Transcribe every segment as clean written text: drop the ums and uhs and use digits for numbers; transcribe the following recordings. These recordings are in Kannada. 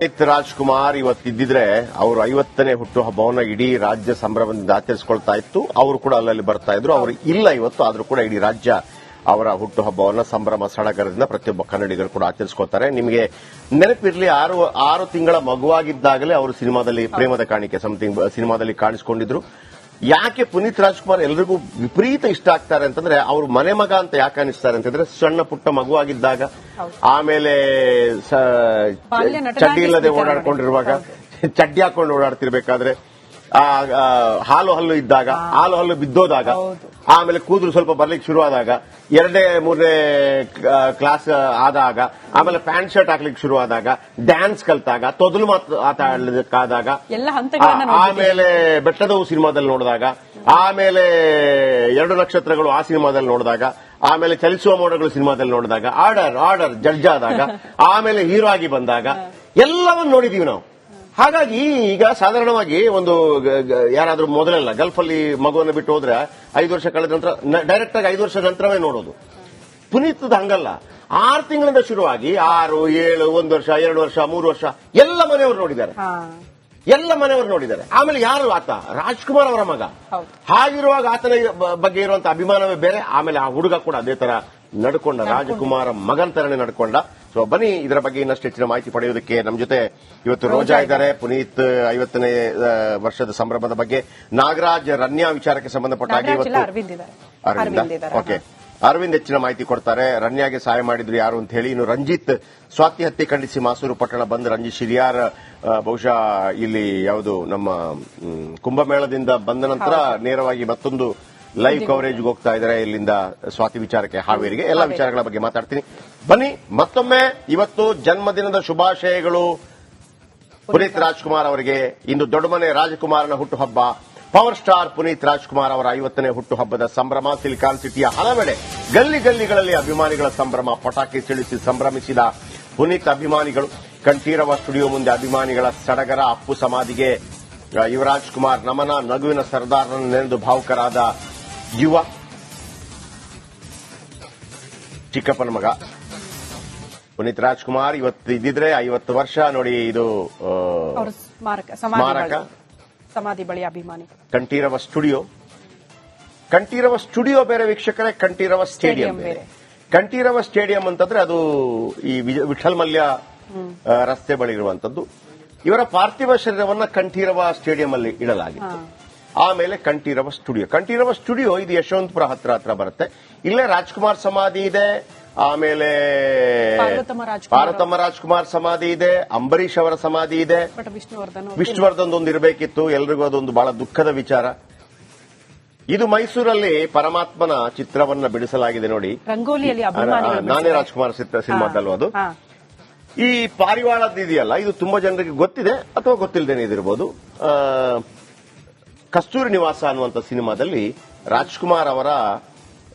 ಪುನೀತ್ ರಾಜ್ಕುಮಾರ್ ಇವತ್ತಿದ್ದಿದ್ರೆ ಅವರು 50ನೇ ಹುಟ್ಟುಹಬ್ಬವನ್ನು ಇಡೀ ರಾಜ್ಯ ಸಂಭ್ರಮದಿಂದ ಆಚರಿಸಿಕೊಳ್ತಾ ಇತ್ತು. ಅವರು ಕೂಡ ಅಲ್ಲಲ್ಲಿ ಬರ್ತಾ ಇದ್ರು. ಅವರು ಇಲ್ಲ ಇವತ್ತು, ಆದ್ರೂ ಕೂಡ ಇಡೀ ರಾಜ್ಯ ಅವರ ಹುಟ್ಟುಹಬ್ಬವನ್ನು ಸಂಭ್ರಮ ಸಡಗರದಿಂದ ಪ್ರತಿಯೊಬ್ಬ ಕನ್ನಡಿಗರು ಕೂಡ ಆಚರಿಸಿಕೊಳ್ತಾರೆ. ನಿಮಗೆ ನೆನಪಿರಲಿ, ಆರು ತಿಂಗಳ ಮಗುವಾಗಿದ್ದಾಗಲೇ ಅವರು ಸಿನಿಮಾದಲ್ಲಿ ಪ್ರೇಮದ ಕಾಣಿಕೆ ಸಮಥಿಂಗ್ ಸಿನಿಮಾದಲ್ಲಿ ಕಾಣಿಸಿಕೊಂಡಿದ್ರು. ಯಾಕೆ ಪುನೀತ್ ರಾಜ್ಕುಮಾರ್ ಎಲ್ರಿಗೂ ವಿಪರೀತ ಇಷ್ಟ ಆಗ್ತಾರೆ ಅಂತಂದ್ರೆ, ಅವರು ಮನೆ ಮಗ ಅಂತ ಯಾಕೆ ಅನಿಸ್ತಾರೆ ಅಂತಂದ್ರೆ, ಸಣ್ಣ ಪುಟ್ಟ ಮಗುವಾಗಿದ್ದಾಗ, ಆಮೇಲೆ ಚಡ್ಡಿ ಇಲ್ಲದೆ ಓಡಾಡ್ಕೊಂಡಿರುವಾಗ, ಚಡ್ಡಿ ಹಾಕೊಂಡು ಓಡಾಡ್ತಿರ್ಬೇಕಾದ್ರೆ, ಹಾಲು ಹಲ್ಲು ಇದ್ದಾಗ, ಹಾಲು ಹಲ್ಲು ಬಿದ್ದೋದಾಗ, ಆಮೇಲೆ ಕೂದಲು ಸ್ವಲ್ಪ ಬರ್ಲಿಕ್ಕೆ ಶುರುವಾದಾಗ, 2ನೇ 3ನೇ ಕ್ಲಾಸ್ ಆದಾಗ, ಆಮೇಲೆ ಪ್ಯಾಂಟ್ ಶರ್ಟ್ ಹಾಕ್ಲಿಕ್ಕೆ ಶುರುವಾದಾಗ, ಡ್ಯಾನ್ಸ್ ಕಲ್ತಾಗ, ತೊದಲು ಆಟ ಆಡಲಿಕ್ಕಾದಾಗ, ಆಮೇಲೆ ಬೆಟ್ಟದವು ಸಿನಿಮಾದಲ್ಲಿ ನೋಡಿದಾಗ, ಆಮೇಲೆ 2 ನಕ್ಷತ್ರಗಳು ಆ ಸಿನಿಮಾದಲ್ಲಿ ನೋಡಿದಾಗ, ಆಮೇಲೆ ಚಲಿಸುವ ಮೋಡಗಳು ಸಿನಿಮಾದಲ್ಲಿ ನೋಡಿದಾಗ, ಆರ್ಡರ್ ಜಡ್ಜ್ ಆದಾಗ, ಆಮೇಲೆ ಹೀರೋ ಆಗಿ ಬಂದಾಗ ಎಲ್ಲವನ್ನು ನೋಡಿದೀವಿ ನಾವು. ಹಾಗಾಗಿ ಈಗ ಸಾಧಾರಣವಾಗಿ ಒಂದು ಯಾರಾದ್ರೂ ಮೊದಲೆಲ್ಲ ಗಲ್ಫ್ ಅಲ್ಲಿ ಮಗುವನ್ನು ಬಿಟ್ಟು ಹೋದ್ರೆ 5 ವರ್ಷ ಕಳೆದ ನಂತರ ಡೈರೆಕ್ಟ್ ಆಗಿ 5 ವರ್ಷದ ನಂತರವೇ ನೋಡೋದು. ಪುನೀತ್ದ ಹಂಗಲ್ಲ, 6 ತಿಂಗಳಿಂದ ಶುರುವಾಗಿ 6, 7, 1 ವರ್ಷ, 2 ವರ್ಷ, 3 ವರ್ಷ ಎಲ್ಲ ಮನೆಯವರು ನೋಡಿದ್ದಾರೆ. ಆಮೇಲೆ ಯಾರು ಆತ? ರಾಜ್ಕುಮಾರ್ ಅವರ ಮಗ. ಹಾಗಿರುವಾಗ ಆತನ ಬಗ್ಗೆ ಇರುವಂತಹ ಅಭಿಮಾನವೇ ಬೇರೆ. ಆಮೇಲೆ ಆ ಹುಡುಗ ಕೂಡ ಅದೇ ತರ ನಡ್ಕೊಂಡ, ರಾಜಕುಮಾರ ಮಗನ್ ತರನೇ ನಡ್ಕೊಂಡ. ಸೊ ಬನ್ನಿ, ಇದರ ಬಗ್ಗೆ ಇನ್ನಷ್ಟು ಹೆಚ್ಚಿನ ಮಾಹಿತಿ ಪಡೆಯೋದಕ್ಕೆ ನಮ್ಮ ಜೊತೆ ಇವತ್ತು ರೋಜಾ ಇದ್ದಾರೆ. ಪುನೀತ್ 50ನೇ ವರ್ಷದ ಸಂಭ್ರಮದ ಬಗ್ಗೆ, ನಾಗರಾಜ್ ರನ್ಯಾ ವಿಚಾರಕ್ಕೆ ಸಂಬಂಧಪಟ್ಟ ಹಾಗೆ ಇವತ್ತು ಅರವಿಂದ್ ಹೆಚ್ಚಿನ ಮಾಹಿತಿ ಕೊಡ್ತಾರೆ. ರನ್ಯಾಗೆ ಸಹಾಯ ಮಾಡಿದ್ರು ಯಾರು ಅಂತ ಹೇಳಿ. ಇನ್ನು ರಂಜಿತ್ ಸ್ವಾತಿ ಹತ್ಯೆ ಖಂಡಿಸಿ ಮಾಸೂರು ಪಟ್ಟಣ ಬಂದ್. ರಂಜಿತ್ ಶಿರಿಯಾರ್ ಬಹುಶಃ ಇಲ್ಲಿ ಯಾವುದು ನಮ್ಮ ಕುಂಭಮೇಳದಿಂದ ಬಂದ ನಂತರ ನೇರವಾಗಿ ಮತ್ತೊಂದು ಲೈವ್ ಕವರೇಜ್ ಹೋಗ್ತಾ ಇದ್ದಾರೆ ಇಲ್ಲಿಂದ ಸ್ವಾತಿ ವಿಚಾರಕ್ಕೆ, ಹಾವೇರಿಗೆ. ಎಲ್ಲ ವಿಚಾರಗಳ ಬಗ್ಗೆ ಮಾತಾಡ್ತೀನಿ. ಬನ್ನಿ, ಮತ್ತೊಮ್ಮೆ ಇವತ್ತು ಜನ್ಮದಿನದ ಶುಭಾಶಯಗಳು ಪುನೀತ್ ರಾಜ್ಕುಮಾರ್ ಅವರಿಗೆ. ಇಂದು ದೊಡ್ಡಮನೆ ರಾಜಕುಮಾರನ ಹುಟ್ಟುಹಬ್ಬ. ಪವರ್ ಸ್ಟಾರ್ ಪುನೀತ್ ರಾಜ್ಕುಮಾರ್ ಅವರ 50ನೇ ಹುಟ್ಟುಹಬ್ಬದ ಸಂಭ್ರಮ. ಸಿಲಿಕಾನ್ ಸಿಟಿಯ ಹಲವೆಡೆ ಗಲ್ಲಿಗಳಲ್ಲಿ ಅಭಿಮಾನಿಗಳ ಸಂಭ್ರಮ. ಪಟಾಕಿ ಸಿಡಿಸಿ ಸಂಭ್ರಮಿಸಿದ ಪುನೀತ್ ಅಭಿಮಾನಿಗಳು. ಕಂಠೀರವ ಸ್ಟುಡಿಯೋ ಮುಂದೆ ಅಭಿಮಾನಿಗಳ ಸಡಗರ. ಅಪ್ಪು ಸಮಾಧಿಗೆ ಯುವರಾಜ್ ಕುಮಾರ್ ನಮನ. ನಗುವಿನ ಸರ್ದಾರನನ್ನು ನೆನೆದು ಭಾವುಕರಾದ ಯುವ ಚಿಕ್ಕಪ್ಪನ ಮಗ ಪುನೀತ್ ರಾಜ್ಕುಮಾರ್. ಇವತ್ತು ಇದ್ದಿದ್ರೆ 50 ವರ್ಷ ನೋಡಿ. ಇದು ಸ್ಮಾರಕ ಸಮಾಧಿ ಬಳಿ ಅಭಿಮಾನಿ. ಕಂಠೀರವ ಸ್ಟುಡಿಯೋ ಬೇರೆ ವೀಕ್ಷಕರೇ, ಕಂಠೀರವ ಸ್ಟೇಡಿಯಂ ಬೇರೆ. ಕಂಠೀರವ ಸ್ಟೇಡಿಯಂ ಅಂತಂದ್ರೆ ಅದು ಈ ವಿಠಲ್ ಮಲ್ಯ ರಸ್ತೆ ಬಳಿ ಇರುವಂತದ್ದು. ಇವರ ಪಾರ್ಥಿವ ಶರೀರವನ್ನ ಕಂಠೀರವ ಸ್ಟೇಡಿಯಂ ಅಲ್ಲಿ ಇಡಲಾಗಿತ್ತು. ಆಮೇಲೆ ಕಂಠೀರವ ಸ್ಟುಡಿಯೋ ಇದು ಯಶವಂತಪುರ ಹತ್ರ ಬರುತ್ತೆ. ಇಲ್ಲೇ ರಾಜ್ಕುಮಾರ್ ಸಮಾಧಿ ಇದೆ. ಆಮೇಲೆ ಪಾರ್ವತಮ್ಮ ರಾಜ್ಕುಮಾರ್ ಸಮಾಧಿ ಇದೆ. ಅಂಬರೀಶ್ ಅವರ ಸಮಾಧಿ ಇದೆ. ವಿಷ್ಣುವರ್ಧನ್ ಒಂದು ಇರಬೇಕಿತ್ತು. ಎಲ್ರಿಗೂ ಅದೊಂದು ಬಹಳ ದುಃಖದ ವಿಚಾರ. ಇದು ಮೈಸೂರಲ್ಲಿ ಪರಮಾತ್ಮನ ಚಿತ್ರವನ್ನ ಬಿಡಿಸಲಾಗಿದೆ ನೋಡಿ, ರಂಗೋಲಿಯಲ್ಲಿ. ನಾನೇ ರಾಜ್ಕುಮಾರ್ ಸಿನಿಮಾದಲ್ಲೂ ಅದು. ಈ ಪಾರಿವಾಳದ್ದು ಇದೆಯಲ್ಲ, ಇದು ತುಂಬಾ ಜನರಿಗೆ ಗೊತ್ತಿದೆ ಅಥವಾ ಗೊತ್ತಿಲ್ಲದೇನೆ ಇದಿರಬಹುದು. ಕಸ್ತೂರಿ ನಿವಾಸ ಅನ್ನುವಂಥ ಸಿನಿಮಾದಲ್ಲಿ ರಾಜ್ಕುಮಾರ್ ಅವರ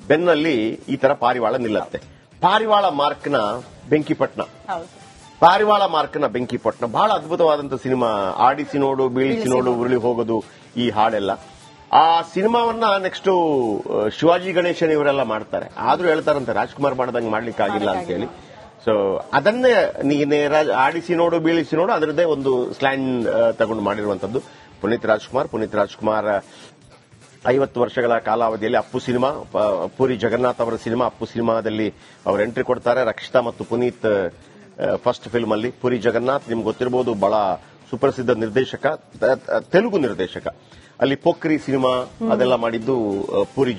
ಬೆನ್ನಲ್ಲಿ ಈ ತರ ಪಾರಿವಾಳ ನಿಲ್ಲತ್ತೆ. ಪಾರಿವಾಳ ಮಾರ್ಕ್ನ ಬೆಂಕಿಪಟ್ಟಣ ಬಹಳ ಅದ್ಭುತವಾದಂತಹ ಸಿನಿಮಾ. ಆಡಿಸಿ ನೋಡು, ಬೀಳಿಸಿ ನೋಡು, ಉರುಳಿ ಹೋಗೋದು, ಈ ಹಾಡೆಲ್ಲ. ಆ ಸಿನಿಮಾವನ್ನ ನೆಕ್ಸ್ಟ್ ಶಿವಾಜಿ ಗಣೇಶನ್ ಇವರೆಲ್ಲ ಮಾಡ್ತಾರೆ. ಆದ್ರೂ ಹೇಳ್ತಾರಂತೆ ರಾಜ್ಕುಮಾರ್ ಮಾಡ್ದಂಗೆ ಮಾಡ್ಲಿಕ್ಕಾಗಿಲ್ಲ ಅಂತ ಹೇಳಿ. ಸೊ ಅದನ್ನೇ ನೀನೇ ಆಡಿಸಿ ನೋಡು, ಬೀಳಿಸಿ ನೋಡು, ಅದರದ್ದೇ ಒಂದು ಸ್ಲ್ಯಾಂಡ್ ತಗೊಂಡು ಮಾಡಿರುವಂತದ್ದು ಪುನೀತ್ ರಾಜ್ಕುಮಾರ್ 50 ವರ್ಷಗಳ ಕಾಲಾವಧಿಯಲ್ಲಿ ಅಪ್ಪು ಸಿನಿಮಾ, ಪೂರಿ ಜಗನ್ನಾಥ್ ಅವರ ಸಿನಿಮಾ, ಅಪ್ಪು ಸಿನಿಮಾದಲ್ಲಿ ಅವರು ಎಂಟ್ರಿ ಕೊಡ್ತಾರೆ. ರಕ್ಷಿತಾ ಮತ್ತು ಪುನೀತ್ ಫಸ್ಟ್ ಫಿಲ್ಮ್ ಅಲ್ಲಿ. ಪೂರಿ ಜಗನ್ನಾಥ್ ನಿಮ್ಗೆ ಗೊತ್ತಿರಬಹುದು, ಬಹಳ ಸುಪ್ರಸಿದ್ಧ ನಿರ್ದೇಶಕ, ತೆಲುಗು ನಿರ್ದೇಶಕ. ಅಲ್ಲಿ ಪೋಖ್ರಿ ಸಿನಿಮಾ ಅದೆಲ್ಲ ಮಾಡಿದ್ದು ಪೂರಿ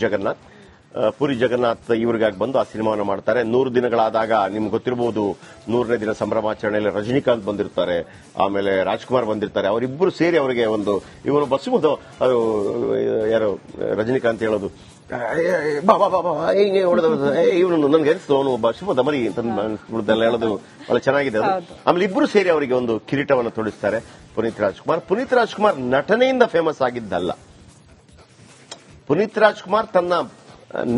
ಜಗನ್ನಾಥ್ ಇವರಿಗಾಗಿ ಬಂದು ಆ ಸಿನಿಮಾವನ್ನು ಮಾಡ್ತಾರೆ. 100 ದಿನಗಳಾದಾಗ ನಿಮ್ಗೆ ಗೊತ್ತಿರಬಹುದು, 100ನೇ ದಿನ ಸಂಭ್ರಮಾಚರಣೆಯಲ್ಲಿ ರಜನಿಕಾಂತ್ ಬಂದಿರ್ತಾರೆ, ಆಮೇಲೆ ರಾಜ್ಕುಮಾರ್ ಬಂದಿರ್ತಾರೆ. ಅವರಿಬ್ಬರು ಸೇರಿ ಅವರಿಗೆ ಒಂದು ಇವನು ಬಸ್ಸುವುದು, ಅದು ಯಾರು ರಜನಿಕಾಂತ್ ಹೇಳೋದು, ಇವನು ನನ್ಗೆ ಅನಿಸ್ತು ಅವನು ಬಸ್ಸುಮದ ಮರಿ ಅಂತ ಹೇಳೋದು ಬಹಳ ಚೆನ್ನಾಗಿದೆ ಅದು. ಆಮೇಲೆ ಇಬ್ಬರು ಸೇರಿ ಅವರಿಗೆ ಒಂದು ಕಿರೀಟವನ್ನು ತೊಡಿಸ್ತಾರೆ. ಪುನೀತ್ ರಾಜ್ಕುಮಾರ್ ನಟನೆಯಿಂದ ಫೇಮಸ್ ಆಗಿದ್ದಲ್ಲ, ಪುನೀತ್ ರಾಜ್ಕುಮಾರ್ ತನ್ನ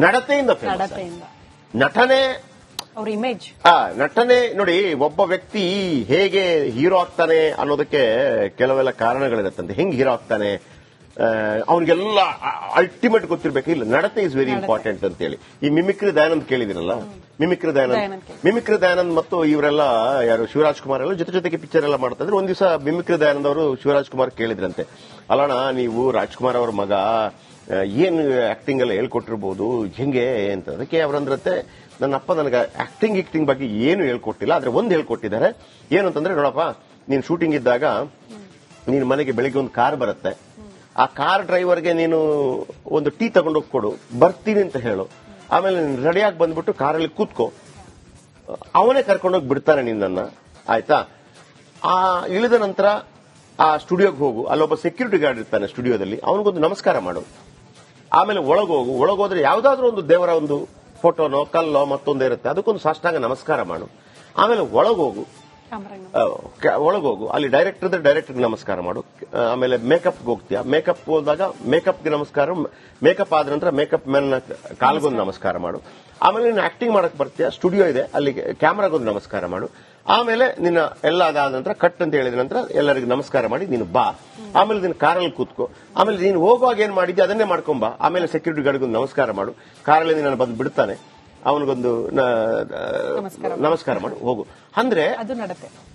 ನಡತೆಯಿಂದ ಫೇಮಸ್. ನಟನೆ ಅವ್ರ ಇಮೇಜ್, ನಟನೆ ನೋಡಿ, ಒಬ್ಬ ವ್ಯಕ್ತಿ ಹೇಗೆ ಹೀರೋ ಆಗ್ತಾನೆ ಅನ್ನೋದಕ್ಕೆ ಕೆಲವೆಲ್ಲ ಕಾರಣಗಳಿರತ್ತಂತೆ. ಹೆಂಗ್ ಹೀರೋ ಆಗ್ತಾನೆ ಅವ್ರಿಗೆಲ್ಲ ಅಲ್ಟಿಮೇಟ್ ಗೊತ್ತಿರ್ಬೇಕು. ಇಲ್ಲ, ನಡತೆ ಇಸ್ ವೆರಿ ಇಂಪಾರ್ಟೆಂಟ್ ಅಂತ ಹೇಳಿ. ಈ ಮಿಮಿಕ್ರಿ ದಯಾನಂದ್ ಕೇಳಿದಿರಲ್ಲ, ಮಿಮಿಕ್ರಿ ದಯಾನಂದ್ ಮತ್ತು ಇವರೆಲ್ಲ ಯಾರು ಶಿವರಾಜ್ ಕುಮಾರ್ ಎಲ್ಲ ಜೊತೆಗೆ ಪಿಕ್ಚರ್ ಎಲ್ಲ ಮಾಡ್ತಾ ಇದ್ರು. ಒಂದ್ ದಿವಸ ಮಿಮಿಕ್ರಿ ದಯಾನಂದ್ ಅವರು ಶಿವರಾಜ್ ಕುಮಾರ್ ಕೇಳಿದ್ರಂತೆ, ಅಲ್ಲಣ್ಣ ನೀವು ರಾಜ್ಕುಮಾರ್ ಅವ್ರ ಮಗ ಏನು ಆಕ್ಟಿಂಗ್ ಎಲ್ಲ ಹೇಳ್ಕೊಟ್ಟಿರ್ಬೋದು, ಹೆಂಗೆ ಅಂತ. ಅದಕ್ಕೆ ಅವರಂದ್ರಂತೆ, ನನ್ನ ಅಪ್ಪ ನನಗೆ ಆಕ್ಟಿಂಗ್ ಬಗ್ಗೆ ಏನು ಹೇಳ್ಕೊಟ್ಟಿಲ್ಲ, ಆದ್ರೆ ಒಂದು ಹೇಳ್ಕೊಟ್ಟಿದ್ದಾರೆ. ಏನು ಅಂತಂದ್ರೆ, ನೋಡಪ್ಪ ನೀನು ಶೂಟಿಂಗ್ ಇದ್ದಾಗ ನೀನು ಮನೆಗೆ ಬೆಳಿಗ್ಗೆ ಒಂದು ಕಾರ್ ಬರುತ್ತೆ, ಆ ಕಾರ್ ಡ್ರೈವರ್ಗೆ ನೀನು ಒಂದು ಟೀ ತಗೊಂಡೋಗಿ ಕೊಡು, ಬರ್ತೀನಿ ಅಂತ ಹೇಳು. ಆಮೇಲೆ ನೀನು ರೆಡಿಯಾಗಿ ಬಂದ್ಬಿಟ್ಟು ಕಾರಲ್ಲಿ ಕೂತ್ಕೋ, ಅವನೇ ಕರ್ಕೊಂಡೋಗಿ ಬಿಡ್ತಾನೆ ನಿನ್ನನ್ನ, ಆಯ್ತಾ? ಆ ಇಳಿದ ನಂತರ ಆ ಸ್ಟುಡಿಯೋಗೆ ಹೋಗು, ಅಲ್ಲೊಬ್ಬ ಸೆಕ್ಯೂರಿಟಿ ಗಾರ್ಡ್ ಇರ್ತಾನೆ ಸ್ಟುಡಿಯೋದಲ್ಲಿ, ಅವನಿಗೊಂದು ನಮಸ್ಕಾರ ಮಾಡು. ಆಮೇಲೆ ಒಳಗೋಗು, ಒಳಗೋದ್ರೆ ಯಾವ್ದಾದ್ರೂ ಒಂದು ದೇವರ ಒಂದು ಫೋಟೋನೋ ಕಲ್ಲೋ ಮತ್ತೊಂದೇ ಇರುತ್ತೆ, ಅದಕ್ಕೊಂದು ಸಾಷ್ಟಾಂಗ ನಮಸ್ಕಾರ ಮಾಡು. ಆಮೇಲೆ ಒಳಗೋಗು, ಅಲ್ಲಿ ಡೈರೆಕ್ಟರ್ ಇದ್ರೆ ಡೈರೆಕ್ಟರ್ಗೆ ನಮಸ್ಕಾರ ಮಾಡು. ಆಮೇಲೆ ಮೇಕಪ್ಗೆ ಹೋಗ್ತೀಯಾ, ಮೇಕಪ್ ಹೋದಾಗ ಮೇಕಪ್ಗೆ ನಮಸ್ಕಾರ, ಮೇಕಪ್ ಆದ ನಂತರ ಮೇಕಪ್ ಮ್ಯಾನ್ ಕಾಲ್ಗೊಂದು ನಮಸ್ಕಾರ ಮಾಡು. ಆಮೇಲೆ ನೀನು ಆಕ್ಟಿಂಗ್ ಮಾಡಕ್ ಬರ್ತೀಯಾ, ಸ್ಟುಡಿಯೋ ಇದೆ ಅಲ್ಲಿ ಕ್ಯಾಮ್ರಾಗೊಂದು ನಮಸ್ಕಾರ ಮಾಡು. ಆಮೇಲೆ ನಿನ್ನ ಎಲ್ಲ ಅದಾದ ನಂತರ ಕಟ್ ಅಂತ ಹೇಳಿದ ನಂತರ ಎಲ್ಲರಿಗೂ ನಮಸ್ಕಾರ ಮಾಡಿ ನೀನು ಬಾ. ಆಮೇಲೆ ನೀನು ಕಾರಲ್ಲಿ ಕೂತ್ಕೋ. ಆಮೇಲೆ ನೀನು ಹೋಗುವಾಗ ಏನ್ ಮಾಡಿದ್ಯಾ ಅದನ್ನೇ ಮಾಡ್ಕೊಂಬಾ. ಆಮೇಲೆ ಸೆಕ್ಯೂರಿಟಿ ಗಾರ್ಡ್ಗೊಂದು ನಮಸ್ಕಾರ ಮಾಡು. ಕಾರಲ್ಲಿ ನೀನು ಬಂದು ಬಿಡ್ತಾನೆ, ಅವನಿಗೊಂದು ನಮಸ್ಕಾರ ಮಾಡು, ಹೋಗು. ಅಂದ್ರೆ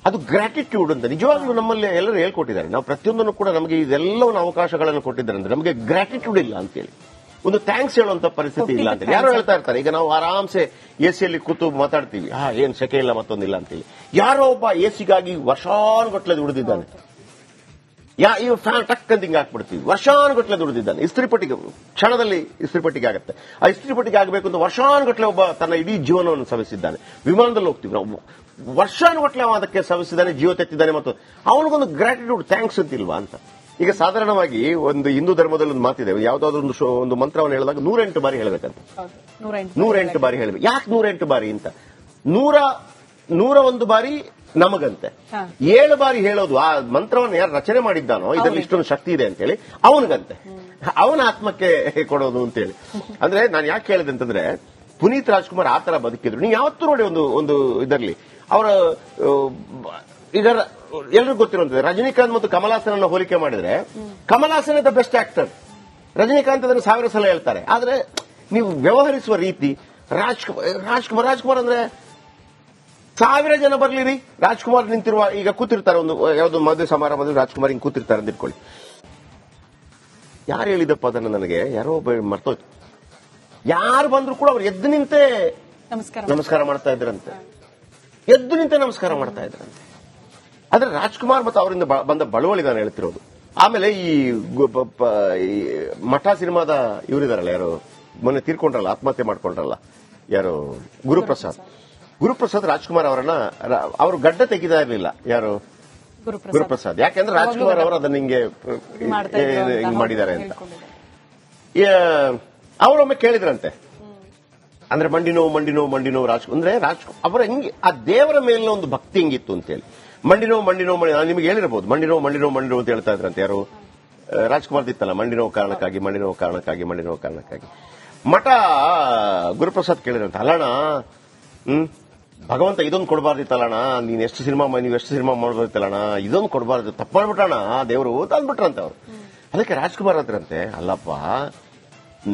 ಅದು ಗ್ರಾಟಿಟ್ಯೂಡ್ ಅಂತ ನಿಜವಾಗ್ಲೂ ನಮ್ಮಲ್ಲಿ ಎಲ್ಲರೂ ಹೇಳ್ಕೊಟ್ಟಿದ್ದಾರೆ. ನಾವು ಪ್ರತಿಯೊಂದನ್ನು ಕೂಡ ನಮಗೆ ಇದೆಲ್ಲವನ್ನು ಅವಕಾಶಗಳನ್ನು ಕೊಟ್ಟಿದ್ದಾರೆ ಅಂದ್ರೆ ನಮಗೆ ಗ್ರಾಟಿಟ್ಯೂಡ್ ಇಲ್ಲ ಅಂತೇಳಿ, ಒಂದು ಥ್ಯಾಂಕ್ಸ್ ಹೇಳುವಂತ ಪರಿಸ್ಥಿತಿ ಇಲ್ಲ ಅಂತ ಯಾರೋ ಹೇಳ್ತಾ ಇರ್ತಾರೆ. ಈಗ ನಾವು ಆರಾಮ್ಸೆ ಎಸಿಯಲ್ಲಿ ಕೂತು ಮಾತಾಡ್ತೀವಿ, ಏನ್ ಸೆಕೆ ಇಲ್ಲ ಮತ್ತೊಂದಿಲ್ಲ ಅಂತೇಳಿ. ಯಾರೋ ಒಬ್ಬ ಎಸಿಗಾಗಿ ವರ್ಷಾನುಗಟ್ಲೆ ದುಡಿದಿದ್ದಾನೆ, ಇವ್ ಫ್ಯಾನ್ ಟಕ್ ಅಂತ ಹಿಂಗೆ ಹಾಕ್ಬಿಡ್ತೀವಿ, ವರ್ಷಾನುಗಟ್ಲೆ ದುಡಿದಿದ್ದಾನೆ. ಇಸ್ತ್ರಿಪಟ್ಟಿಗೆ ಕ್ಷಣದಲ್ಲಿ ಇಸ್ತ್ರಿಪಟ್ಟಿಗೆ ಆಗುತ್ತೆ. ಆ ಇಸ್ತ್ರಿಪಟ್ಟಿಗೆ ಆಗಬೇಕು ಅಂತ ವರ್ಷಾನುಗಟ್ಲೆ ಒಬ್ಬ ತನ್ನ ಇಡೀ ಜೀವನವನ್ನು ಸವಿಸಿದ್ದಾನೆ. ವಿಮಾನದಲ್ಲಿ ಹೋಗ್ತೀವಿ ನಾವು, ವರ್ಷಾನುಗಟ್ಲೆ ಅದಕ್ಕೆ ಸವಿಸಿದ್ದಾನೆ, ಜೀವ ತೆತ್ತಿದ್ದಾನೆ. ಮತ್ತು ಅವನಿಗೊಂದು ಗ್ರಾಟಿಟ್ಯೂಡ್, ಥ್ಯಾಂಕ್ಸ್ ಅಂತಿಲ್ವಾ ಅಂತ. ಈಗ ಸಾಧಾರಣವಾಗಿ ಒಂದು ಹಿಂದೂ ಧರ್ಮದಲ್ಲಿ ಒಂದು ಮಾತಿದೆ, ಯಾವುದಾದ್ರೂ ಒಂದು ಮಂತ್ರವನ್ನು ಹೇಳಿದಾಗ 108 ಬಾರಿ ಹೇಳಬೇಕಂತ. 108 ಬಾರಿ ಹೇಳಬೇಕು. ಯಾಕೆ 108 ಬಾರಿ ಅಂತ? 101 ಬಾರಿ ನಮಗಂತೆ, 7 ಬಾರಿ ಹೇಳೋದು ಆ ಮಂತ್ರವನ್ನು ಯಾರು ರಚನೆ ಮಾಡಿದ್ದಾನೋ, ಇದರಲ್ಲಿ ಇಷ್ಟೊಂದು ಶಕ್ತಿ ಇದೆ ಅಂತೇಳಿ ಅವನಿಗಂತೆ, ಅವನ ಆತ್ಮಕ್ಕೆ ಕೊಡೋದು ಅಂತೇಳಿ. ಅಂದ್ರೆ ನಾನು ಯಾಕೆ ಹೇಳಿದೆ ಅಂತಂದ್ರೆ, ಪುನೀತ್ ರಾಜ್ಕುಮಾರ್ ಆ ತರ ಬದುಕಿದ್ರು. ನೀವು ಯಾವತ್ತೂ ನೋಡಿ ಒಂದು ಇದರಲ್ಲಿ ಅವರ ಇದರ ಎಲ್ರಿಗೂ ಗೊತ್ತಿರುವಂತದ್ದು, ರಜನಿಕಾಂತ್ ಮತ್ತು ಕಮಲ್ ಹಾಸನ್ ಹೋಲಿಕೆ ಮಾಡಿದ್ರೆ Kamal Haasan the best actor, Rajinikanth ಅದನ್ನು 1000 ಸಲ ಹೇಳ್ತಾರೆ. ಆದ್ರೆ ನೀವು ವ್ಯವಹರಿಸುವ ರೀತಿ, ರಾಜ್ಕುಮಾರ್ ಅಂದ್ರೆ 1000 ಜನ ಬರ್ಲಿರಿ, ರಾಜ್ಕುಮಾರ್ ನಿಂತಿರುವ, ಈಗ ಕೂತಿರ್ತಾರೆ ಒಂದು ಯಾವ್ದು ಮದುವೆ ಸಮಾರಂಭದಲ್ಲಿ ರಾಜ್ಕುಮಾರ್ ಹಿಂಗ್ ಕೂತಿರ್ತಾರೆ ಅಂತ ಇಟ್ಕೊಳ್ಳಿ. ಯಾರು ಹೇಳಿದಪ್ಪ ಅದನ್ನು ನನಗೆ, ಯಾರೋ ಒಬ್ಬ ಮರ್ತೋಯ್ತು. ಯಾರು ಬಂದ್ರು ಕೂಡ ಅವ್ರು ಎದ್ದು ನಿಂತೆ ನಮಸ್ಕಾರ ಮಾಡ್ತಾ ಇದ್ರಂತೆ, ಎದ್ದು ನಿಂತೆ ನಮಸ್ಕಾರ ಮಾಡ್ತಾ ಇದ್ರಂತೆ. ಆದ್ರೆ ರಾಜ್ಕುಮಾರ್ ಮತ್ತು ಅವರಿಂದ ಬಂದ ಬಳುವಳಿ ನಾನು ಹೇಳ್ತಿರೋದು. ಆಮೇಲೆ ಈ ಮಠ ಸಿನಿಮಾದ ಇವರಿದಾರಲ್ಲ, ಯಾರು ಮೊನ್ನೆ ತೀರ್ಕೊಂಡ್ರಲ್ಲ, ಆತ್ಮಹತ್ಯೆ ಮಾಡ್ಕೊಂಡ್ರಲ್ಲ, ಯಾರು ಗುರುಪ್ರಸಾದ್ ರಾಜ್ಕುಮಾರ್ ಅವರನ್ನ ಅವರು ಗಡ್ಡ ತೆಗಿತಾ ಇರಲಿಲ್ಲ, ಯಾರು ಗುರುಪ್ರಸಾದ್. ಯಾಕೆಂದ್ರೆ ರಾಜ್ಕುಮಾರ್ ಅವರು ಅದನ್ನ ಹಿಂಗೆ ಮಾಡಿದ್ದಾರೆ ಅಂತ ಅವರೊಮ್ಮೆ ಕೇಳಿದ್ರಂತೆ. ಅಂದ್ರೆ ಮಂಡಿ ನೋವು ಅಂದ್ರೆ ಅವರ ಹಿಂಗೆ ಆ ದೇವರ ಮೇಲಿನ ಒಂದು ಭಕ್ತಿ ಹಿಂಗಿತ್ತು ಅಂತೇಳಿ. ಮಂಡಿ ನೋವು ನಾನು ನಿಮಗೆ ಹೇಳಿರಬಹುದು, ಮಂಡಿ ನೋವು ಅಂತ ಹೇಳ್ತಾ ಇದ್ರಂತೆ. ಯಾರು ರಾಜ್ಕುಮಾರ್ ಇತ್ತಲ್ಲ, ಮಂಡಿ ನೋವು ಕಾರಣಕ್ಕಾಗಿ ಮಠ ಗುರುಪ್ರಸಾದ್ ಕೇಳಿದ್ರಂತೆ, ಅಲ್ಲಣ್ಣ ಭಗವಂತ ಇದೊಂದು ಕೊಡಬಾರ್ದಿತ್ತಲ್ಲಣ್ಣ, ನೀವು ಎಷ್ಟು ಸಿನಿಮಾ ಮಾಡ್ಬೋದಿತ್ತಲ್ಲಣ್ಣ, ಇದೊಂದು ಕೊಡಬಾರ್ದು, ತಪ್ಪು ಮಾಡ್ಬಿಟ್ಟಣ ದೇವರು ಅಂದ್ಬಿಟ್ರಂತೆ ಅವರು. ಅದಕ್ಕೆ ರಾಜ್ಕುಮಾರ್ ಅಂದ್ರಂತೆ, ಅಲ್ಲಪ್ಪ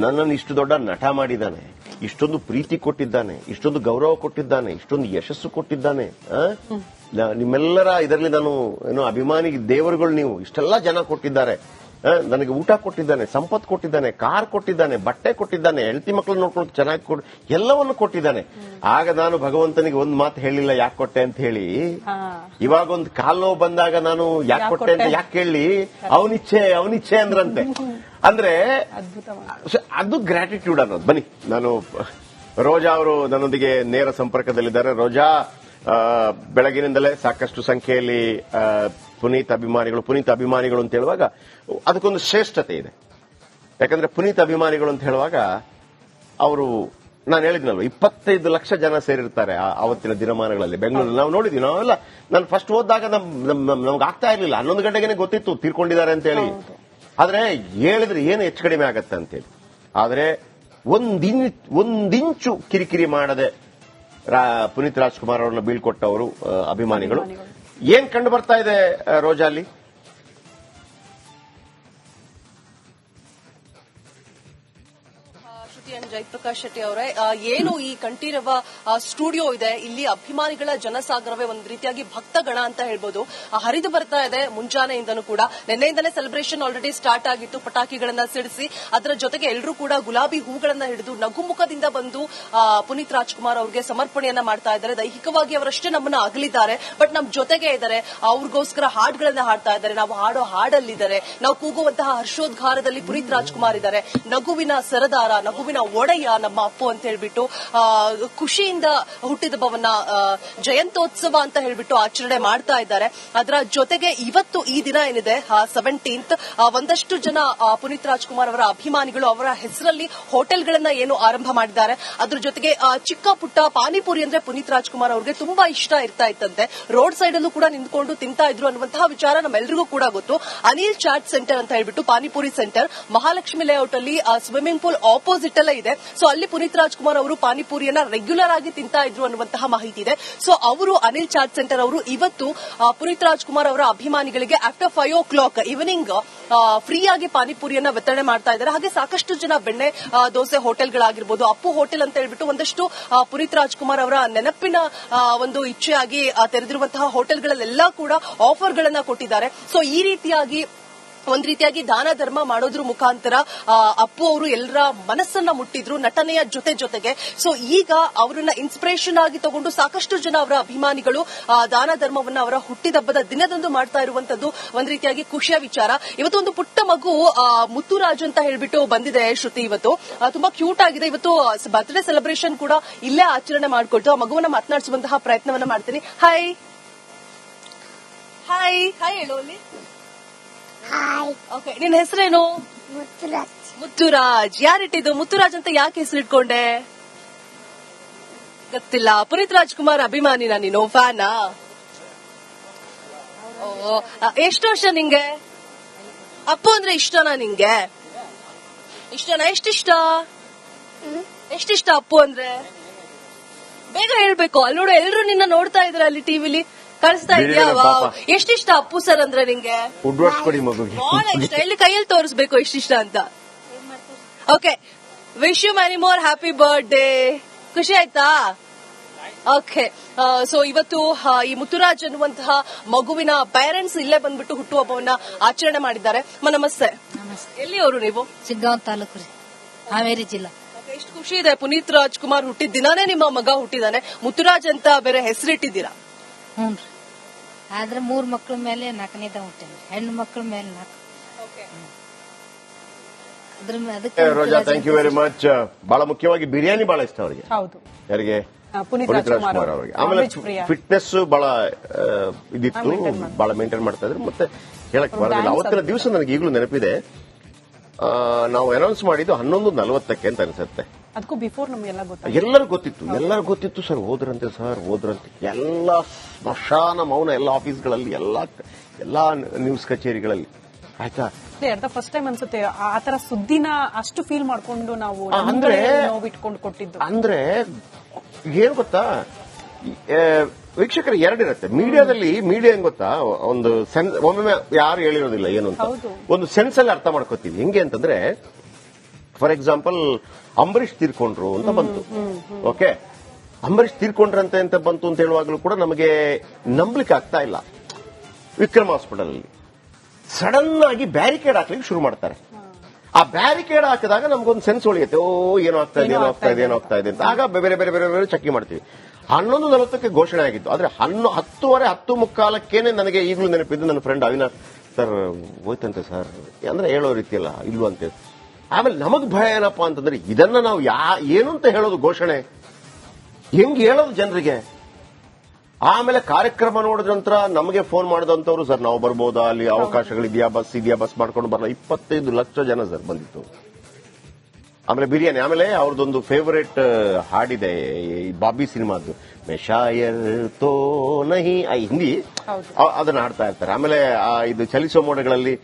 ನನ್ನನ್ನು ಇಷ್ಟು ದೊಡ್ಡ ನಟ ಮಾಡಿದ್ದಾನೆ, ಇಷ್ಟೊಂದು ಪ್ರೀತಿ ಕೊಟ್ಟಿದ್ದಾನೆ, ಇಷ್ಟೊಂದು ಗೌರವ ಕೊಟ್ಟಿದ್ದಾನೆ, ಇಷ್ಟೊಂದು ಯಶಸ್ಸು ಕೊಟ್ಟಿದ್ದಾನೆ, ನಿಮ್ಮೆಲ್ಲರ ಇದರಲ್ಲಿ ನಾನು ಏನೋ ಅಭಿಮಾನಿ ದೇವರುಗಳು ನೀವು, ಇಷ್ಟೆಲ್ಲ ಜನ ಕೊಟ್ಟಿದ್ದಾರೆ, ನನಗೆ ಊಟ ಕೊಟ್ಟಿದ್ದಾನೆ, ಸಂಪತ್ತು ಕೊಟ್ಟಿದ್ದಾನೆ, ಕಾರ್ ಕೊಟ್ಟಿದ್ದಾನೆ, ಬಟ್ಟೆ ಕೊಟ್ಟಿದ್ದಾನೆ, ಹೆಂಡತಿ ಮಕ್ಕಳನ್ನ ನೋಡ್ಕೊಂಡು ಚೆನ್ನಾಗಿ ಎಲ್ಲವನ್ನು ಕೊಟ್ಟಿದ್ದಾನೆ. ಆಗ ನಾನು ಭಗವಂತನಿಗೆ ಒಂದು ಮಾತು ಹೇಳಿಲ್ಲ, ಯಾಕೆ ಕೊಟ್ಟೆ ಅಂತ ಹೇಳಿ. ಇವಾಗ ಒಂದು ಕಾಲ್ ನೋವು ಬಂದಾಗ ನಾನು ಯಾಕೆ ಕೊಟ್ಟೆ ಅಂತ ಯಾಕೆ ಹೇಳಿ, ಅವನಿಚ್ಛೆ ಅಂದ್ರಂತೆ. ಅಂದ್ರೆ ಅದು ಗ್ರಾಟಿಟ್ಯೂಡ್ ಅನ್ನೋದು. ಬನ್ನಿ, ನಾನು ರೋಜಾ ಅವರು ನನ್ನೊಂದಿಗೆ ನೇರ ಸಂಪರ್ಕದಲ್ಲಿದ್ದಾರೆ. ರೋಜಾ, ಬೆಳಗಿನಿಂದಲೇ ಸಾಕಷ್ಟು ಸಂಖ್ಯೆಯಲ್ಲಿ ಪುನೀತ್ ಅಭಿಮಾನಿಗಳು ಅಂತ ಹೇಳುವಾಗ ಅದಕ್ಕೊಂದು ಶ್ರೇಷ್ಠತೆ ಇದೆ. ಯಾಕಂದ್ರೆ ಪುನೀತ್ ಅಭಿಮಾನಿಗಳು ಅಂತ ಹೇಳುವಾಗ ಅವರು, ನಾನು ಹೇಳಿದ್ನಲ್ವ, 25 ಲಕ್ಷ ಜನ ಸೇರಿರ್ತಾರೆ ಆವತ್ತಿನ ದಿನಮಾನಗಳಲ್ಲಿ ಬೆಂಗಳೂರಲ್ಲಿ. ನಾವು ನೋಡಿದ್ವಿ, ನಾವೆಲ್ಲ ನಾನು ಫಸ್ಟ್ ಓದಿದಾಗ ನಮ್ಗೆ ಆಗ್ತಾ ಇರ್ಲಿಲ್ಲ, 11 ಗಂಟೆಗೆ ಗೊತ್ತಿತ್ತು ತೀರ್ಕೊಂಡಿದ್ದಾರೆ ಅಂತ ಹೇಳಿ. ಆದ್ರೆ ಹೇಳಿದ್ರೆ ಏನು ಹೆಚ್ಚು ಕಡಿಮೆ ಆಗತ್ತೆ ಅಂತೇಳಿ. ಆದ್ರೆ ಒಂದಿಂಚು ಕಿರಿಕಿರಿ ಮಾಡದೆ ಪುನೀತ್ ರಾಜ್ಕುಮಾರ್ ಅವರನ್ನ ಬೀಳ್ಕೊಟ್ಟವರು ಅಭಿಮಾನಿಗಳು. ಏನ್ ಕಂಡು ಬರ್ತಾ ಇದೆ ರೋಜಾ ಅಲ್ಲಿ? ಜಯಪ್ರಕಾಶ್ ಶೆಟ್ಟಿ ಅವರೇ, ಏನು ಈ ಕಂಠೀರವ ಸ್ಟುಡಿಯೋ ಇದೆ, ಇಲ್ಲಿ ಅಭಿಮಾನಿಗಳ ಜನಸಾಗರವೇ ಒಂದ್ ರೀತಿಯಾಗಿ ಭಕ್ತಗಣ ಅಂತ ಹೇಳ್ಬೋದು, ಹರಿದು ಬರ್ತಾ ಇದೆ ಮುಂಜಾನೆಯಿಂದನೂ ಕೂಡ. ನಿನ್ನೆಯಿಂದಲೇ ಸೆಲೆಬ್ರೇಷನ್ ಆಲ್ರೆಡಿ ಸ್ಟಾರ್ಟ್ ಆಗಿತ್ತು, ಪಟಾಕಿಗಳನ್ನ ಸಿಡಿಸಿ ಅದರ ಜೊತೆಗೆ ಎಲ್ಲರೂ ಕೂಡ ಗುಲಾಬಿ ಹೂಗಳನ್ನ ಹಿಡಿದು ನಗುಮುಖದಿಂದ ಬಂದು ಪುನೀತ್ ರಾಜ್ಕುಮಾರ್ ಅವ್ರಿಗೆ ಸಮರ್ಪಣೆಯನ್ನ ಮಾಡ್ತಾ ಇದ್ದಾರೆ. ದೈಹಿಕವಾಗಿ ಅವರಷ್ಟೇ ನಮ್ಮನ್ನ ಅಗಲಿದ್ದಾರೆ, ಬಟ್ ನಮ್ ಜೊತೆಗೆ ಇದ್ದಾರೆ, ಅವ್ರಿಗೋಸ್ಕರ ಹಾಡುಗಳನ್ನ ಹಾಡ್ತಾ ಇದ್ದಾರೆ, ನಾವು ಹಾಡೋ ಹಾಡಲ್ಲಿದ್ದಾರೆ, ನಾವು ಕೂಗುವಂತಹ ಹರ್ಷೋದ್ಗಾರದಲ್ಲಿ ಪುನೀತ್ ರಾಜ್ಕುಮಾರ್ ಇದ್ದಾರೆ, ನಗುವಿನ ಸರದಾರ, ನಗುವಿನ ಒಡೆಯ ನಮ್ಮ ಅಪ್ಪು ಅಂತ ಹೇಳ್ಬಿಟ್ಟು ಖುಷಿಯಿಂದ ಹುಟ್ಟಿದಬ್ಬವನ್ನ ಜಯಂತ್ಯೋತ್ಸವ ಅಂತ ಹೇಳ್ಬಿಟ್ಟು ಆಚರಣೆ ಮಾಡ್ತಾ ಇದ್ದಾರೆ. ಅದರ ಜೊತೆಗೆ ಇವತ್ತು ಈ ದಿನ ಏನಿದೆ 17th, ಒಂದಷ್ಟು ಜನ ಪುನೀತ್ ರಾಜ್ಕುಮಾರ್ ಅವರ ಅಭಿಮಾನಿಗಳು ಅವರ ಹೆಸರಲ್ಲಿ ಹೋಟೆಲ್ಗಳನ್ನ ಏನು ಆರಂಭ ಮಾಡಿದ್ದಾರೆ. ಅದ್ರ ಜೊತೆಗೆ ಚಿಕ್ಕ ಪುಟ್ಟ ಪಾನಿಪುರಿ ಅಂದ್ರೆ ಪುನೀತ್ ರಾಜ್ಕುಮಾರ್ ಅವ್ರಿಗೆ ತುಂಬಾ ಇಷ್ಟ ಇರ್ತಾ ಇತ್ತಂತೆ. ರೋಡ್ ಸೈಡ್ ಅಲ್ಲೂ ಕೂಡ ನಿಂತ್ಕೊಂಡು ತಿಂತಾ ಇದ್ರು ಅನ್ನುವಂತಹ ವಿಚಾರ ನಮ್ಮೆಲ್ಲರಿಗೂ ಕೂಡ ಗೊತ್ತು. ಅನಿಲ್ ಚಾಟ್ ಸೆಂಟರ್ ಅಂತ ಹೇಳ್ಬಿಟ್ಟು ಪಾನಿಪುರಿ ಸೆಂಟರ್ ಮಹಾಲಕ್ಷ್ಮಿ ಲೇಔಟ್ ಅಲ್ಲಿ ಸ್ವಿಮ್ಮಿಂಗ್ ಪೂಲ್ ಆಪೋಸಿಟ್ ಅಲ್ಲೇ ಇದೆ. ಸೊ ಅಲ್ಲಿ ಪುನೀತ್ ರಾಜ್ಕುಮಾರ್ ಅವರು ಪಾನಿಪುರಿಯನ್ನ ರೆಗ್ಯುಲರ್ ಆಗಿ ತಿಂತಾ ಇದ್ರು ಅನ್ನುವಂತಹ ಮಾಹಿತಿ ಇದೆ. ಸೊ ಅವರು ಅನಿಲ್ ಚಾಟ್ ಸೆಂಟರ್ ಅವರು ಇವತ್ತು ಪುನೀತ್ ರಾಜ್ಕುಮಾರ್ ಅವರ ಅಭಿಮಾನಿಗಳಿಗೆ ಆಫ್ಟರ್ 5 o'clock ಈವ್ನಿಂಗ್ ಫ್ರೀ ಆಗಿ ಪಾನಿಪುರಿಯನ್ನ ವಿತರಣೆ ಮಾಡ್ತಾ ಇದ್ದಾರೆ. ಹಾಗೆ ಸಾಕಷ್ಟು ಜನ ಬೆಣ್ಣೆ ದೋಸೆ ಹೋಟೆಲ್ಗಳಾಗಿರ್ಬೋದು, ಅಪ್ಪು ಹೋಟೆಲ್ ಅಂತ ಹೇಳ್ಬಿಟ್ಟು ಒಂದಷ್ಟು ಪುನೀತ್ ರಾಜ್ಕುಮಾರ್ ಅವರ ನೆನಪಿನ ಒಂದು ಇಚ್ಛೆಯಾಗಿ ತೆರೆದಿರುವಂತಹ ಹೋಟೆಲ್ಗಳಲ್ಲೆಲ್ಲ ಕೂಡ ಆಫರ್ಗಳನ್ನ ಕೊಟ್ಟಿದ್ದಾರೆ. ಸೊ ಈ ರೀತಿಯಾಗಿ ಒಂದ್ ರೀತಿಯಾಗಿ ದಾನ ಧರ್ಮ ಮಾಡೋದ್ರ ಮುಖಾಂತರ ಅಪ್ಪು ಅವರು ಎಲ್ಲರ ಮನಸ್ಸನ್ನ ಮುಟ್ಟಿದ್ರು ನಟನೆಯ ಜೊತೆಗೆ. ಸೊ ಈಗ ಅವರನ್ನ ಇನ್ಸ್ಪಿರೇಷನ್ ಆಗಿ ತಗೊಂಡು ಸಾಕಷ್ಟು ಜನ ಅವರ ಅಭಿಮಾನಿಗಳು ದಾನ ಧರ್ಮವನ್ನ ಅವರ ಹುಟ್ಟಿದಬ್ಬದ ದಿನದಂದು ಮಾಡ್ತಾ ಇರುವಂತದ್ದು ಒಂದ್ ರೀತಿಯಾಗಿ ಖುಷಿಯ ವಿಚಾರ. ಇವತ್ತು ಒಂದು ಪುಟ್ಟ ಮಗು ಮುತ್ತುರಾಜ್ ಅಂತ ಹೇಳ್ಬಿಟ್ಟು ಬಂದಿದೆ ಶ್ರುತಿ. ಇವತ್ತು ತುಂಬಾ ಕ್ಯೂಟ್ ಆಗಿದೆ. ಇವತ್ತು ಬರ್ತ್ಡೇ ಸೆಲೆಬ್ರೇಷನ್ ಕೂಡ ಇಲ್ಲೇ ಆಚರಣೆ ಮಾಡ್ಕೊಳ್ತು. ಆ ಮಗುವನ್ನ ಮಾತನಾಡಿಸುವಂತಹ ಪ್ರಯತ್ನವನ್ನ ಮಾಡ್ತೀನಿ. ಹಾಯ್ ಹಾಯ್ ಹಾಯ್ ಹೇಳೋ ಅಲ್ಲಿ. ಓಕೆ, ನಿನ್ನ ಹೆಸರೇನು? ಮುತ್ತುರಾಜ್. ಯಾರಿಟ್ಟಿದ್ದು ಮುತ್ತುರಾಜ್ ಅಂತ ಯಾಕೆ ಹೆಸರಿಟ್ಕೊಂಡೆ? ಗೊತ್ತಿಲ್ಲ. ಪುನೀತ್ ರಾಜ್ಕುಮಾರ್ ಅಭಿಮಾನಿನ ನೀನು? ಫ್ಯಾನಾ? ಎಷ್ಟು ವರ್ಷ ನಿಂಗೆ? ಅಪ್ಪು ಅಂದ್ರೆ ಇಷ್ಟನಾ ನಿಂಗೆ? ಇಷ್ಟನಾ? ಎಷ್ಟಿಷ್ಟ? ಎಷ್ಟಿಷ್ಟ ಅಪ್ಪು ಅಂದ್ರೆ? ಬೇಗ ಹೇಳ್ಬೇಕು. ಅಲ್ಲಿ ನೋಡು, ಎಲ್ರು ನಿನ್ನ ನೋಡ್ತಾ ಇದ್ರ ಅಲ್ಲಿ ಟಿವಿಲಿ ಕಳಿಸ್ತಾ ಇದೆಯಾ? ಎಷ್ಟಿಷ್ಟ ಅಪ್ಪು ಸರ್ ಅಂದ್ರೆ ನಿಂಗೆ? ಉಡ್ವರ್ಸ್ಕೊಡಿ ಮಗುಗೆ. ಎಲ್ಲಿ ಕೈಯಲ್ಲಿ ತೋರಿಸ್ಬೇಕು ಎಷ್ಟಿಷ್ಟ ಅಂತ. Okay, wish you many more happy birthday. ಖುಷಿ ಆಯ್ತಾ? ಓಕೆ, ಸೊ ಇವತ್ತು ಈ ಮುತ್ತುರಾಜ್ ಅನ್ನುವಂತಹ ಮಗುವಿನ ಪೇರೆಂಟ್ಸ್ ಇಲ್ಲೇ ಬಂದ್ಬಿಟ್ಟು ಹುಟ್ಟುಹಬ್ಬವನ್ನ ಆಚರಣೆ ಮಾಡಿದ್ದಾರೆ. ನಮಸ್ತೆ. ಎಲ್ಲಿ ಅವರು ನೀವು? ಸಿಗ್ಗಾಂವ್ ತಾಲೂಕು ರೀ, ಹಾವೇರಿ ಜಿಲ್ಲಾ. ಎಷ್ಟು ಖುಷಿ ಇದೆ. ಪುನೀತ್ ರಾಜ್ಕುಮಾರ್ ಹುಟ್ಟಿದ ದಿನಾನೇ ನಿಮ್ಮ ಮಗ ಹುಟ್ಟಿದಾನೆ. ಮುತ್ತುರಾಜ್ ಅಂತ ಬೇರೆ ಹೆಸರಿಟ್ಟಿದ್ದೀರಾ? ಹ್ಞೂ ರೀ. ಆದ್ರೆ 3 ಮಕ್ಳ ಮೇಲೆ 4ನೇದ ಹುಟ್ಟೇನ್ರಿ. ಹೆಣ್ಣು ಮಕ್ಳ ಮೇಲೆ 4. ರೋಜಾ, ಥ್ಯಾಂಕ್ ಯು ವೆರಿ ಮಚ್. ಬಹಳ ಮುಖ್ಯವಾಗಿ ಬಿರಿಯಾನಿ ಬಹಳ ಇಷ್ಟ ಅವರಿಗೆ. ಹೌದು, ಯಾರಿಗೆ? ಪುನೀತ್ ಪುನೀತ್ ರಾಜ್ಕುಮಾರ್ ಅವರಿಗೆ. ಆಮೇಲೆ ಫಿಟ್ನೆಸ್ ಬಹಳ ಇದಿತ್ತು, ಬಹಳ ಮೇಂಟೈನ್ ಮಾಡ್ತಾ ಇದ್ರು. ಮತ್ತೆ ಹೇಳಕ್ ಬರೋದಿಲ್ಲ. ಅವತ್ತಿನ ದಿವಸ ನನಗೆ ಈಗಲೂ ನೆನಪಿದೆ. ನಾವು ಅನೌನ್ಸ್ ಮಾಡಿದ್ದು 11:40 ಅಂತ ಅನ್ಸುತ್ತೆ. ಅದಕ್ಕೂ ಬಿಫೋರ್ ನಮ್ಗೆಲ್ಲ ಎಲ್ಲರೂ ಗೊತ್ತಿತ್ತು ಸರ್. ಹೋದ್ರಂತೆ ಎಲ್ಲ ಸ್ಮಶಾನ ಮೌನ, ಎಲ್ಲ ಆಫೀಸ್ಗಳಲ್ಲಿ, ಎಲ್ಲಾ ನ್ಯೂಸ್ ಕಚೇರಿಗಳಲ್ಲಿ. ಆಯ್ತಾ? ಫಸ್ಟ್ ಟೈಮ್ ಅನ್ಸುತ್ತೆ ಆತರ ಸುದ್ದಿನ ಅಷ್ಟು ಫೀಲ್ ಮಾಡ್ಕೊಂಡು ನಾವು ನೋವಿಟ್ಕೊಂಡು ಕೊಟ್ಟಿದ್ದು. ಅಂದ್ರೆ ಏನ್ ಗೊತ್ತಾ, ವೀಕ್ಷಕರು ಎರಡಿರುತ್ತೆ ಮೀಡಿಯಾದಲ್ಲಿ. ಮೀಡಿಯಾ ಹೆಂಗ್ ಗೊತ್ತಾ, ಒಂದು ಸೆನ್ಸ್, ಒಮ್ಮೊಮ್ಮೆ ಯಾರು ಹೇಳಿರೋದಿಲ್ಲ ಏನು ಅಂತ, ಒಂದು ಸೆನ್ಸ್ ಅಲ್ಲಿ ಅರ್ಥ ಮಾಡ್ಕೋತೀವಿ. ಹೆಂಗೆ ಅಂತಂದ್ರೆ, ಫಾರ್ ಎಕ್ಸಾಂಪಲ್ ಅಂಬರೀಷ್ ತೀರ್ಕೊಂಡ್ರು ಅಂತ ಬಂತು. ಓಕೆ, ಅಂಬರೀಷ್ ತೀರ್ಕೊಂಡ್ರಂತೆ ಅಂತ ಬಂತು ಅಂತ ಹೇಳುವಾಗಲೂ ಕೂಡ ನಮಗೆ ನಂಬಲಿಕ್ಕೆ ಆಗ್ತಾ ಇಲ್ಲ. ವಿಕ್ರಮ್ ಹಾಸ್ಪಿಟಲ್ ಅಲ್ಲಿ ಸಡನ್ ಆಗಿ ಬ್ಯಾರಿಕೇಡ್ ಹಾಕ್ಲಿಕ್ಕೆ ಶುರು ಮಾಡ್ತಾರೆ. ಆ ಬ್ಯಾರಿಕೇಡ್ ಹಾಕಿದಾಗ ನಮ್ಗೊಂದು ಸೆನ್ಸ್ ಉಳಿಯುತ್ತೆ. ಏನೋ ಆಗ್ತಾ ಇದೆ ಅಂತ. ಆಗ ಬೇರೆ ಬೇರೆ ಬೇರೆ ಬೇರೆ ಚೆಕ್ ಮಾಡ್ತೀವಿ. 11:40 ಘೋಷಣೆ ಆಗಿತ್ತು. ಆದ್ರೆ 10:15 ನನಗೆ ಈಗಲೂ ನೆನಪಿದ್ದು, ನನ್ನ ಫ್ರೆಂಡ್ ಅವಿನಾಶ್ ಸರ್ ಹೋಯ್ತಂತೆ ಸರ್ ಅಂದ್ರೆ ಹೇಳೋ ರೀತಿಯಲ್ಲ ಇಲ್ವ ಅಂತ. ಆಮೇಲೆ ನಮಗ್ ಭಯ ಏನಪ್ಪಾ ಅಂತಂದ್ರೆ, ಇದನ್ನ ನಾವು ಏನು ಅಂತ ಹೇಳೋದು, ಘೋಷಣೆ ಹೆಂಗ್ ಹೇಳೋದು ಜನರಿಗೆ. ಆಮೇಲೆ ಕಾರ್ಯಕ್ರಮ ನೋಡಿದ ನಂತರ ನಮಗೆ ಫೋನ್ ಮಾಡಿದಂತವ್ರು, ಸರ್ ನಾವು ಬರ್ಬೋದಾ, ಅಲ್ಲಿ ಅವಕಾಶಗಳಿದೆಯಾ, ಬಸ್ ಮಾಡ್ಕೊಂಡು ಬರಲ್ಲ. 25 ಲಕ್ಷ ಜನ ಸರ್ ಬಂದಿತ್ತು. ಆಮೇಲೆ ಬಿರಿಯಾನಿ, ಆಮೇಲೆ ಅವ್ರದ್ದೊಂದು ಫೇವರೇಟ್ ಹಾಡಿದೆ ಈ ಬಾಬಿ ಸಿನಿಮಾದ್ದು, ಮೆಶಾಯರ್ ತೋ ನಹಿ, ಹಿಂದಿ, ಅದನ್ನ ಹಾಡ್ತಾ ಇರ್ತಾರೆ. ಆಮೇಲೆ ಇದು ಚಲಿಸೋ ಮೋಡಗಳಲ್ಲಿ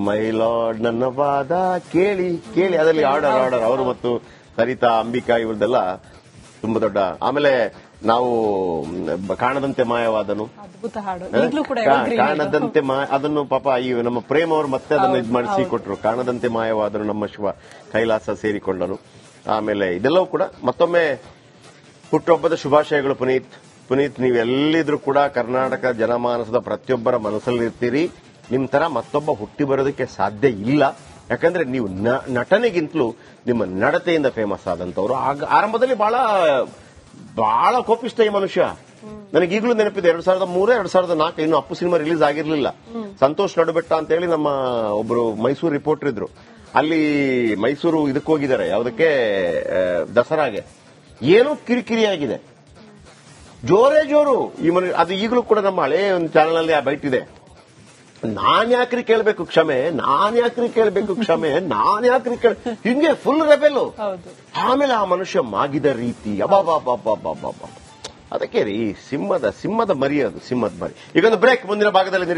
ಮೈಲಾಡ್ ನನ್ನ ವಾದ ಕೇಳಿ ಅದರಲ್ಲಿ ಆರ್ಡರ್ ಅವರು ಮತ್ತು ಸರಿತಾ ಅಂಬಿಕಾ ಇವ್ರದೆಲ್ಲ ತುಂಬಾ ದೊಡ್ಡ. ಆಮೇಲೆ ನಾವು ಕಾಣದಂತೆ ಮಾಯವಾದನು, ಅದ್ಭುತ ಹಾಡು. ಕಾಣದಂತೆ ಅದನ್ನು ಪಾಪ ಈ ನಮ್ಮ ಪ್ರೇಮ್ ಅವರು ಮತ್ತೆ ಅದನ್ನು ಇದು ಮಾಡಿಸಿ ಕೊಟ್ರು. ಕಾಣದಂತೆ ಮಾಯವಾದನು ನಮ್ಮ ಶಿವ ಕೈಲಾಸ ಸೇರಿಕೊಂಡನು. ಆಮೇಲೆ ಇದೆಲ್ಲವೂ ಕೂಡ ಮತ್ತೊಮ್ಮೆ ಹುಟ್ಟುಹಬ್ಬದ ಶುಭಾಶಯಗಳು ಪುನೀತ್ ನೀವು ಎಲ್ಲಿದ್ರು ಕೂಡ ಕರ್ನಾಟಕ ಜನಮಾನಸದ ಪ್ರತಿಯೊಬ್ಬರ ಮನಸ್ಸಲ್ಲಿರ್ತೀರಿ. ನಿಮ್ ತರ ಮತ್ತೊಬ್ಬ ಹುಟ್ಟಿ ಬರೋದಕ್ಕೆ ಸಾಧ್ಯ ಇಲ್ಲ. ಯಾಕಂದ್ರೆ ನೀವು ನಟನೆಗಿಂತಲೂ ನಿಮ್ಮ ನಡತೆಯಿಂದ ಫೇಮಸ್ ಆದಂತವ್ರು. ಆರಂಭದಲ್ಲಿ ಬಹಳ ಕೋಪಿಷ್ಟ ಈ ಮನುಷ್ಯ. ನನಗೆ ಈಗಲೂ ನೆನಪಿದೆ 2003 2004 ಇನ್ನು ಅಪ್ಪು ಸಿನಿಮಾ ರಿಲೀಸ್ ಆಗಿರ್ಲಿಲ್ಲ. ಸಂತೋಷ್ ನಡುಬೆಟ್ಟ ಅಂತ ಹೇಳಿ ನಮ್ಮ ಒಬ್ರು ಮೈಸೂರು ರಿಪೋರ್ಟರ್ ಇದ್ರು. ಅಲ್ಲಿ ಮೈಸೂರು ಇದಕ್ಕೆ ಹೋಗಿದ್ದಾರೆ, ಯಾವುದಕ್ಕೆ ದಸರಾಗೆ. ಏನೋ ಕಿರಿಕಿರಿಯಾಗಿದೆ, ಜೋರೇ ಜೋರು ಈ ಮನುಷ್ಯ. ಅದು ಈಗಲೂ ಕೂಡ ನಮ್ಮ ಹಳೆ ಒಂದು ಚಾನಲ್ ಅಲ್ಲಿ ಆ ಬೈಟ್ ಇದೆ. ನಾನ್ ಯಾಕ್ರಿ ಕೇಳ್ಬೇಕು ಕ್ಷಮೆ, ಹಿಂಗೆ ಫುಲ್ ರೆಬೆಲ್. ಆಮೇಲೆ ಆ ಮನುಷ್ಯ ಮಾಗಿದ ರೀತಿ ಅಬಾಬಾಬಾಬಾಬಾಬಾ. ಅದಕ್ಕೆ ರೀ ಸಿಂಹದ ಮರಿ, ಅದು ಸಿಂಹದ ಮರಿ. ಈಗೊಂದು ಬ್ರೇಕ್, ಮುಂದಿನ ಭಾಗದಲ್ಲಿ ನಿರೀಕ್ಷೆ.